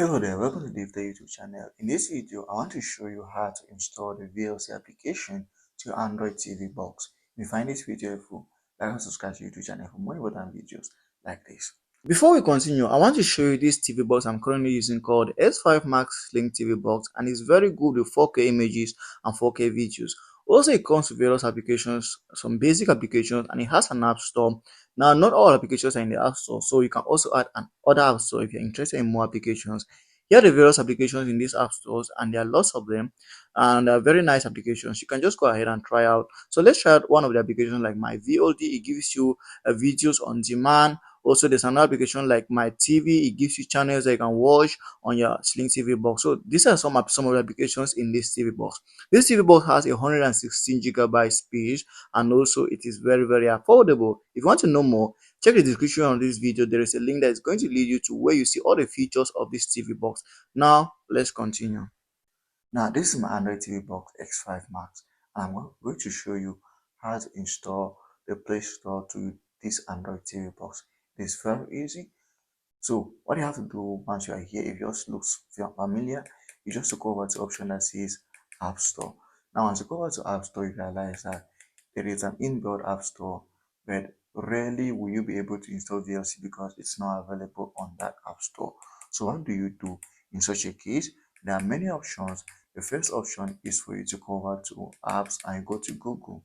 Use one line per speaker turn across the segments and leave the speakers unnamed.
Hello there, welcome to DaveTech YouTube channel. In this video, I want to show you how to install the VLC application to your Android TV box. If you find this video helpful, like and subscribe to YouTube channel for more important videos like this. Before we continue, I want to show you this TV box I'm currently using called S5 Max Sling TV box, and it's very good with 4K images and 4K videos. Also, it comes with various applications, some basic applications, and it has an app store. Now, not all applications are in the app store, so you can also add an other app store if you're interested in more applications. Here are the various applications in these app stores, and there are lots of them, and they're very nice applications. You can just go ahead and try out. So let's try out one of the applications like my VOD. It gives you videos on demand. Also, there's another application like my TV. It gives you channels that you can watch on your Sling TV box. So these are some of the applications in this TV box. This TV box has a 116 gigabyte space, and also it is very affordable. If you want to know more, check the description on this video. There is a link that is going to lead you to where you see all the features of this TV box. Now let's continue. Now this is my Android TV box X5 Max, and I'm going to show you how to install the Play Store to this Android TV box. It's very easy. So what you have to do once you are here, if yours looks familiar, you just go over to option that says App Store. Now once you go over to App Store, you realize that there is an inbuilt App Store, but rarely will you be able to install VLC because it's not available on that App Store. So what do you do in such a case? There are many options. The first option is for you to go over to apps and go to Google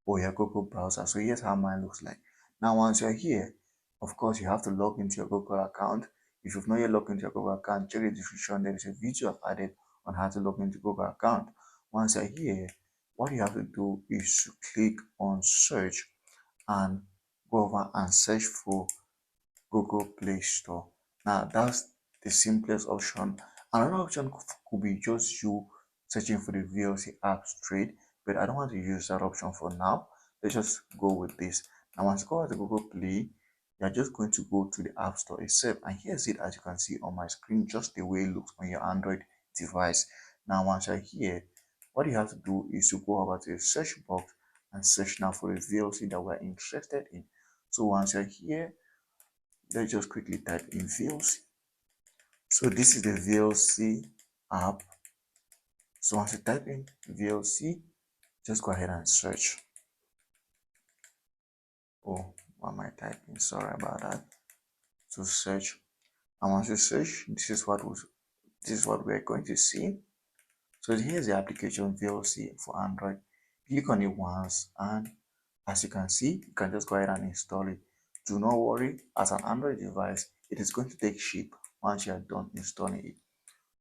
or your Google browser. So here's how mine looks like. Now once you're here, of course, you have to log into your Google account. If you've not yet logged into your Google account, check the description. There is a video I've added on how to log into Google account. Once you're here, what you have to do is to click on search and go over and search for Google Play Store. Now that's the simplest option. Another option could be just you searching for the VLC app straight, but I don't want to use that option for now. Let's just go with this. Now once you go to Google Play, you're just going to go to the App Store itself, and here's it as you can see on my screen, just the way it looks on your Android device. Now once you're here, what you have to do is to go over to the search box and search now for the VLC that we're interested in. So once you're here, let's just quickly type in VLC. So this is the VLC app. So once you type in VLC, just go ahead and search. Oh, what am I typing? Sorry about that. So search, and once you search, this is what we're going to see. So here's the application VLC for Android. Click on it once, and as you can see, you can just go ahead and install it. Do not worry, as an Android device, it is going to take shape once you are done installing it.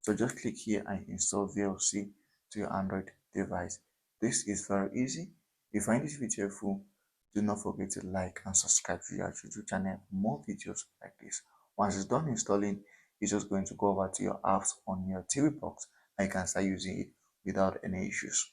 So just click here and install VLC to your Android device. This is very easy. If you find this video helpful, do not forget to like and subscribe to our YouTube channel for more videos like this. Once it's done installing, you're just going to go over to your apps on your TV box and you can start using it without any issues.